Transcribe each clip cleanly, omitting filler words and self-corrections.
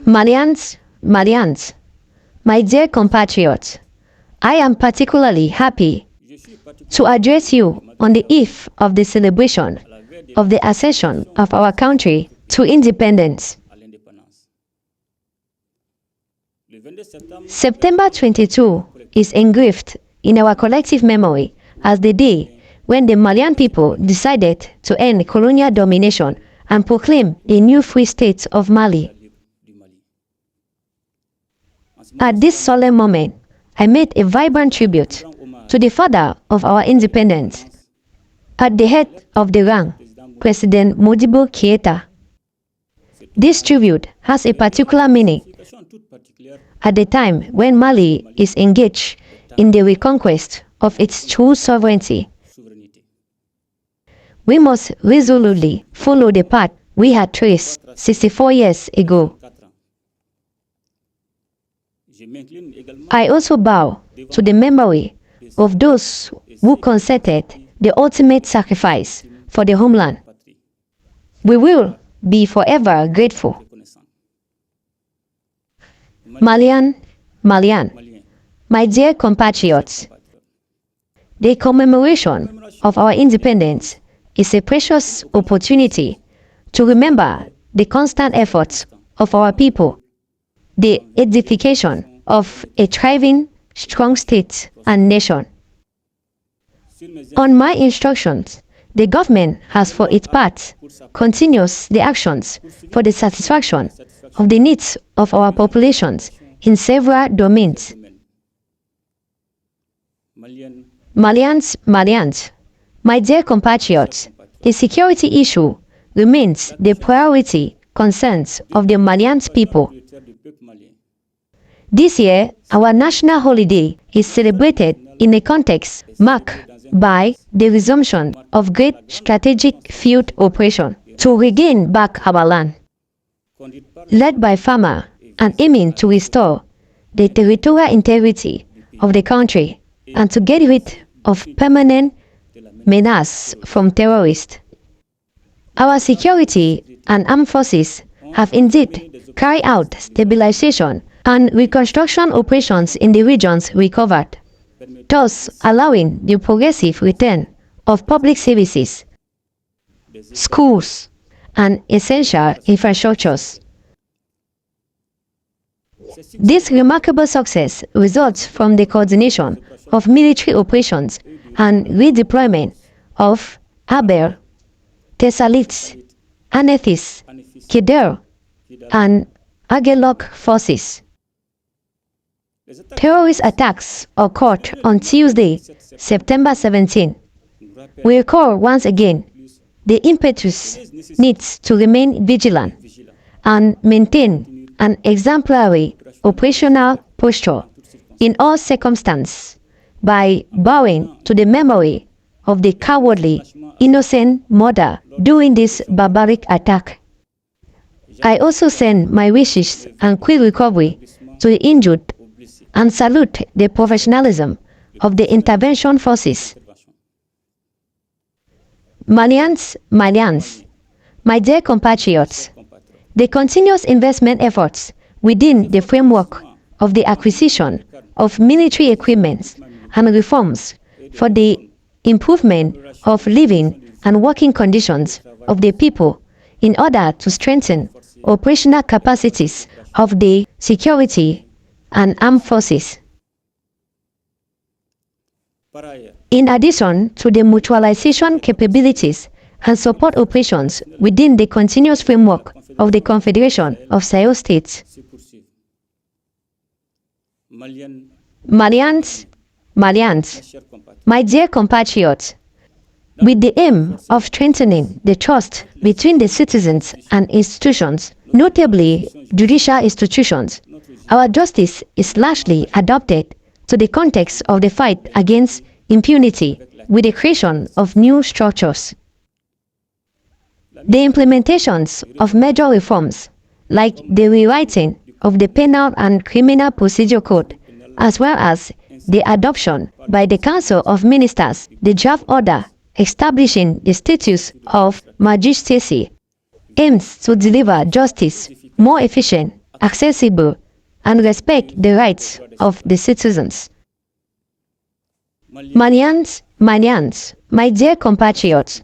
Malians, my dear compatriots, I am particularly happy to address you on the eve of the celebration of the accession of our country to independence. September 22 is engraved in our collective memory as the day when the Malian people decided to end colonial domination and proclaim a new free state of Mali. At this solemn moment, I made a vibrant tribute to the father of our independence. At the head of the rank, President Modibo Keita. This tribute has a particular meaning at the time when Mali is engaged in the reconquest of its true sovereignty. We must resolutely follow the path we had traced 64 years ago. I also bow to the memory of those who consented the ultimate sacrifice for the homeland. We will be forever grateful. Malian, my dear compatriots, the commemoration of our independence is a precious opportunity to remember the constant efforts of our people, the edification of a thriving, strong state and nation. On my instructions, the government has for its part continuous the actions for the satisfaction of the needs of our populations in several domains. Malians, my dear compatriots, the security issue remains the priority concerns of the Malian people. This year, our national holiday is celebrated in a context marked by the resumption of great strategic field operation to regain back our land, led by farmers and aiming to restore the territorial integrity of the country and to get rid of permanent menace from terrorists. Our security and armed forces have indeed carried out stabilization and reconstruction operations in the regions recovered, thus allowing the progressive return of public services, schools, and essential infrastructures. This remarkable success results from the coordination of military operations and redeployment of Abel, Thessalits, Anethis, Kidder, and Agelok forces. Terrorist attacks occurred on Tuesday, September 17. We recall once again the impetus needs to remain vigilant and maintain an exemplary operational posture in all circumstances by bowing to the memory of the cowardly, innocent murder during this barbaric attack. I also send my wishes and quick recovery to the injured and salute the professionalism of the intervention forces. Malians, my dear compatriots, the continuous investment efforts within the framework of the acquisition of military equipment and reforms for the improvement of living and working conditions of the people in order to strengthen operational capacities of the security and armed forces. In addition to the mutualization capabilities and support operations within the continuous framework of the Confederation of Sahel States. Malians, my dear compatriots, with the aim of strengthening the trust between the citizens and institutions, notably judicial institutions, our justice is largely adapted to the context of the fight against impunity with the creation of new structures. The implementations of major reforms, like the rewriting of the Penal and Criminal Procedure Code, as well as the adoption by the Council of Ministers, the draft order establishing the status of magistracy, aims to deliver justice more efficient accessible, and respect the rights of the citizens. Malians, my dear compatriots,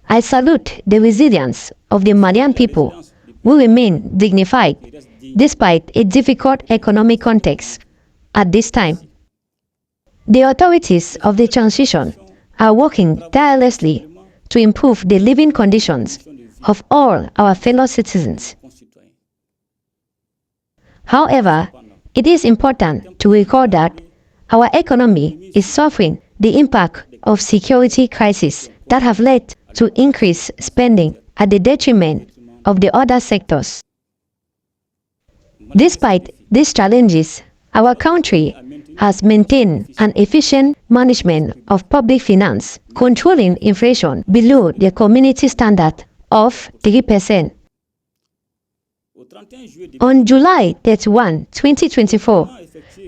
I salute the resilience of the Malian people who remain dignified despite a difficult economic context at this time. The authorities of the transition are working tirelessly to improve the living conditions of all our fellow citizens. However, it is important to recall that our economy is suffering the impact of security crises that have led to increased spending at the detriment of the other sectors. Despite these challenges, our country has maintained an efficient management of public finance, controlling inflation below the community standard of 3%. On July 31, 2024,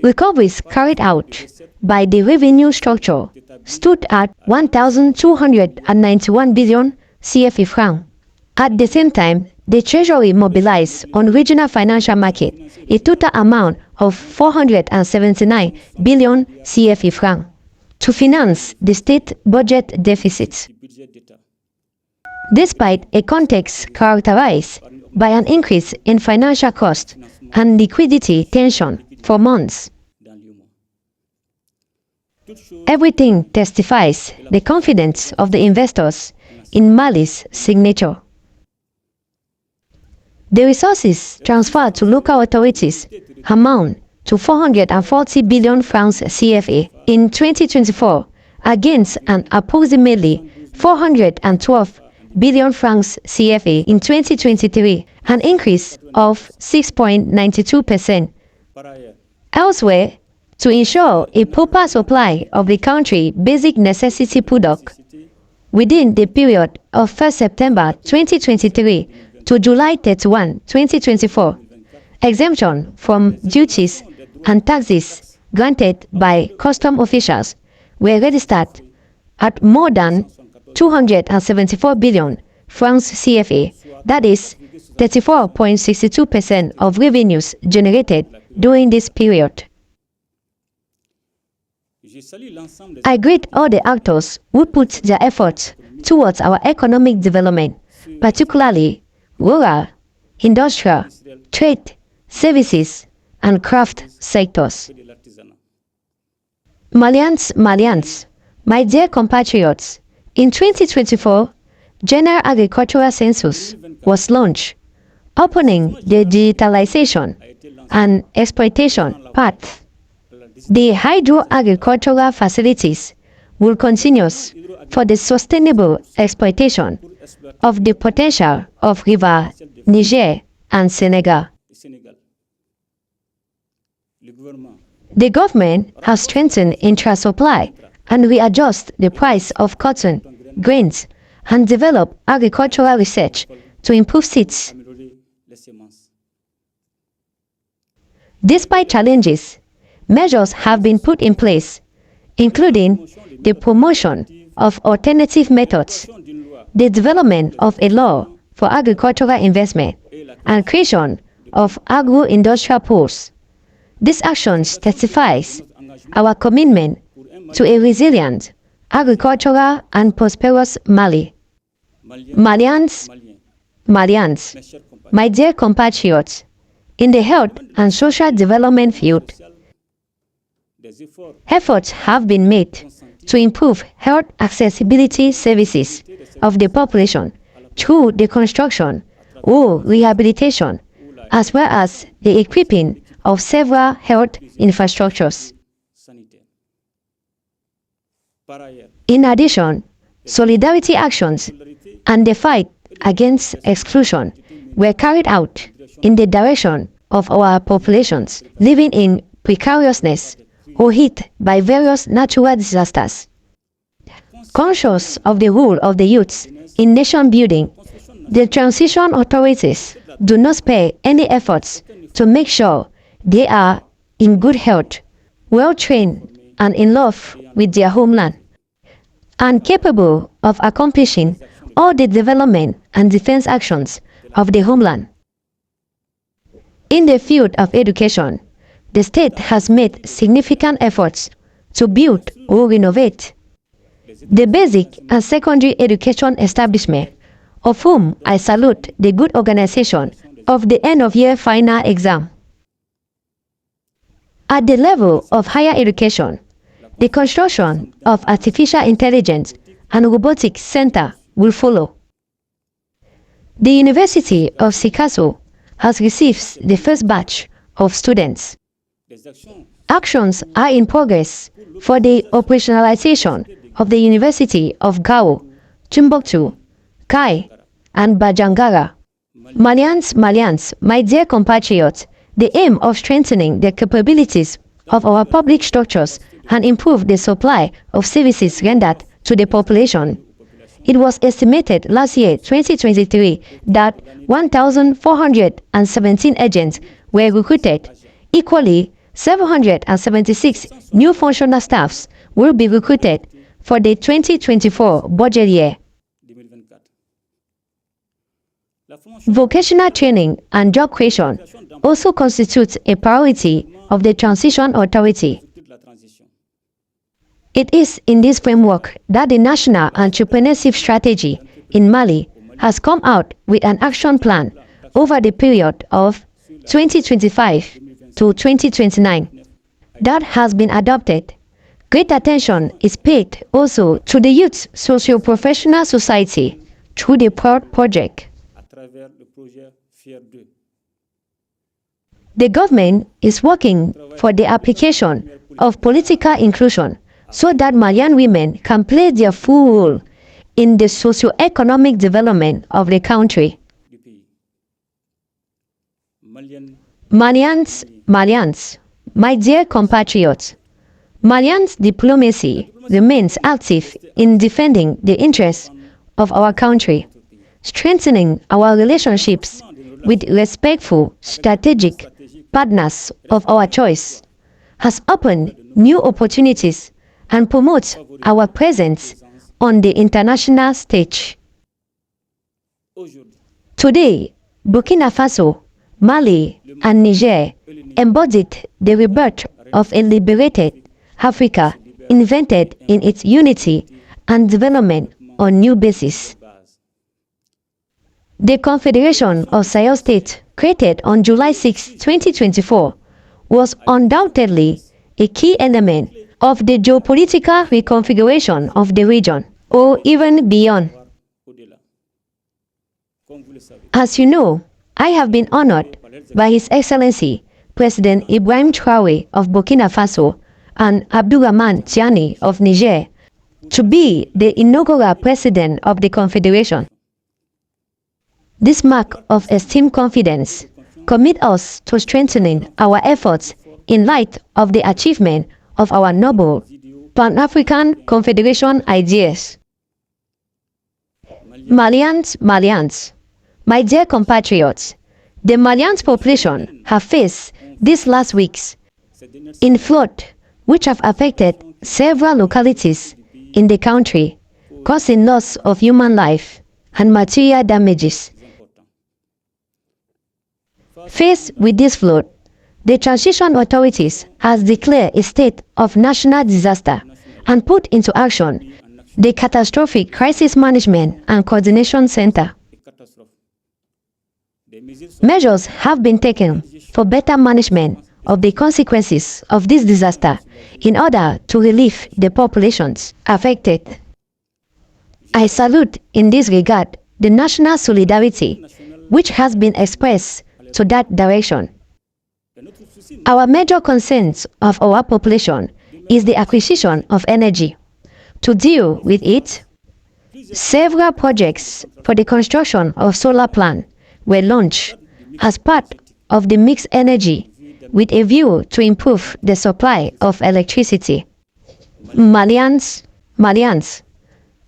recoveries carried out by the revenue structure stood at 1,291 billion CFA francs. At the same time, the Treasury mobilized on regional financial market a total amount of 479 billion CFA francs to finance the state budget deficits. Despite a context characterized by an increase in financial cost and liquidity tension for months, everything testifies the confidence of the investors in Mali's signature. The resources transferred to local authorities amount to 440 billion francs CFA in 2024 against an approximately 412 billion francs CFA in 2023, an increase of 6.92%. Elsewhere, to ensure a proper supply of the country's basic necessity product within the period of 1st September 2023 to July 31, 2024, exemption from duties and taxes granted by custom officials were registered at more than 274 billion francs CFA, that is 34.62% of revenues generated during this period. I greet all the actors who put their efforts towards our economic development, particularly rural, industrial, trade, services, and craft sectors. Malians, my dear compatriots, in 2024, General Agricultural Census was launched, opening the digitalization and exploitation path. The hydro-agricultural facilities will continue for the sustainable exploitation of the potential of river Niger and Senegal. The government has strengthened intra-supply and readjust the price of cotton, grains, and develop agricultural research to improve seeds. Despite challenges, measures have been put in place, including the promotion of alternative methods, the development of a law for agricultural investment, and creation of agro-industrial pools. These actions testifies our commitment to a resilient, agricultural, and prosperous Mali. Malians, my dear compatriots, in the health and social development field, efforts have been made to improve health accessibility services of the population through the construction or rehabilitation, as well as the equipping of several health infrastructures. In addition, solidarity actions and the fight against exclusion were carried out in the direction of our populations living in precariousness or hit by various natural disasters. Conscious of the role of the youths in nation building, the transition authorities do not spare any efforts to make sure they are in good health, well-trained, and in love with their homeland, and capable of accomplishing all the development and defense actions of the homeland. In the field of education, the state has made significant efforts to build or renovate the basic and secondary education establishment, of whom I salute the good organization of the end-of-year final exam. At the level of higher education, the construction of artificial intelligence and robotics center will follow. The University of Sikasso has received the first batch of students. Actions are in progress for the operationalization of the University of Gao, Timbuktu, Kai, and Bajangara. Malians, my dear compatriots, the aim of strengthening the capabilities of our public structures and improve the supply of services rendered to the population. It was estimated last year, 2023, that 1,417 agents were recruited. Equally, 776 new functional staffs will be recruited for the 2024 budget year. Vocational training and job creation also constitutes a priority of the Transition Authority. It is in this framework that the National Entrepreneurship Strategy in Mali has come out with an action plan over the period of 2025 to 2029 that has been adopted. Great attention is paid also to the Youth Socio-Professional Society through the PROUD project. The government is working for the application of political inclusion so that Malian women can play their full role in the socio-economic development of the country. Malians, my dear compatriots, Malian's diplomacy remains active in defending the interests of our country, strengthening our relationships with respectful, strategic partners of our choice, has opened new opportunities and promotes our presence on the international stage. Today, Burkina Faso, Mali, and Niger embodied the rebirth of a liberated Africa invented in its unity and development on new basis. The Confederation of Sahel States, created on July 6, 2024, was undoubtedly a key element of the geopolitical reconfiguration of the region, or even beyond. As you know, I have been honored by His Excellency President Ibrahim Traoré of Burkina Faso and Abdourahmane Tiani of Niger to be the inaugural president of the Confederation. This mark of esteemed confidence commits us to strengthening our efforts in light of the achievement of our noble Pan-African Confederation ideas. Malians, my dear compatriots, the Malian population have faced these last weeks in flood which have affected several localities in the country, causing loss of human life and material damages. Faced with this flood, the transition authorities has declared a state of national disaster and put into action the Catastrophic Crisis Management and Coordination Center. Measures have been taken for better management of the consequences of this disaster in order to relieve the populations affected. I salute in this regard the national solidarity which has been expressed to that direction. Our major concerns of our population is the acquisition of energy. To deal with it, several projects for the construction of solar plants were launched as part of the mixed energy with a view to improve the supply of electricity. Malians,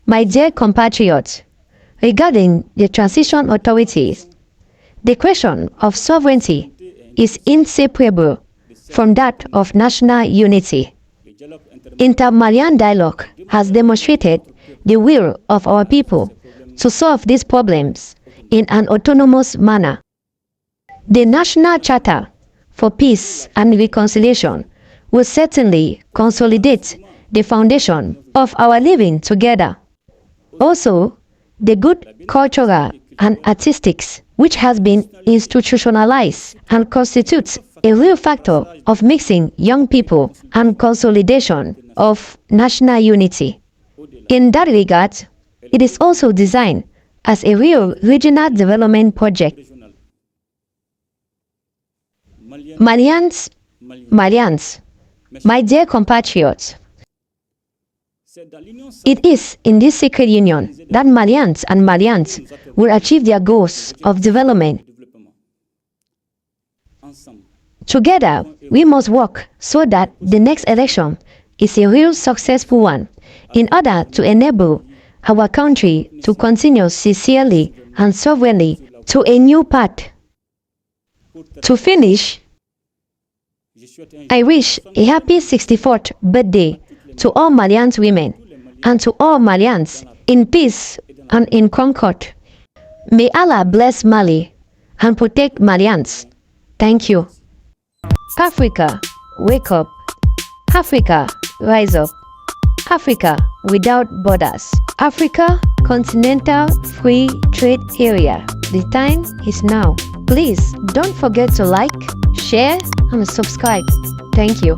my dear compatriots, regarding the transition authorities, the question of sovereignty is inseparable from that of national unity. Inter-Malian dialogue has demonstrated the will of our people to solve these problems in an autonomous manner. The National Charter for Peace and Reconciliation will certainly consolidate the foundation of our living together. Also, the good cultural and artistics, which has been institutionalized and constitutes a real factor of mixing young people and consolidation of national unity. In that regard, it is also designed as a real regional development project. Malians, my dear compatriots, it is in this sacred union that Malians and Malians will achieve their goals of development. Together, we must work so that the next election is a real successful one in order to enable our country to continue sincerely and sovereignly to a new path. To finish, I wish a happy 64th birthday to all Malians women and to all Malians in peace and in concord. May Allah bless Mali and protect Malians. Thank you. Africa, wake up. Africa, rise up. Africa without borders. Africa, continental free trade area. The time is now. Please don't forget to like, share, and subscribe. Thank you.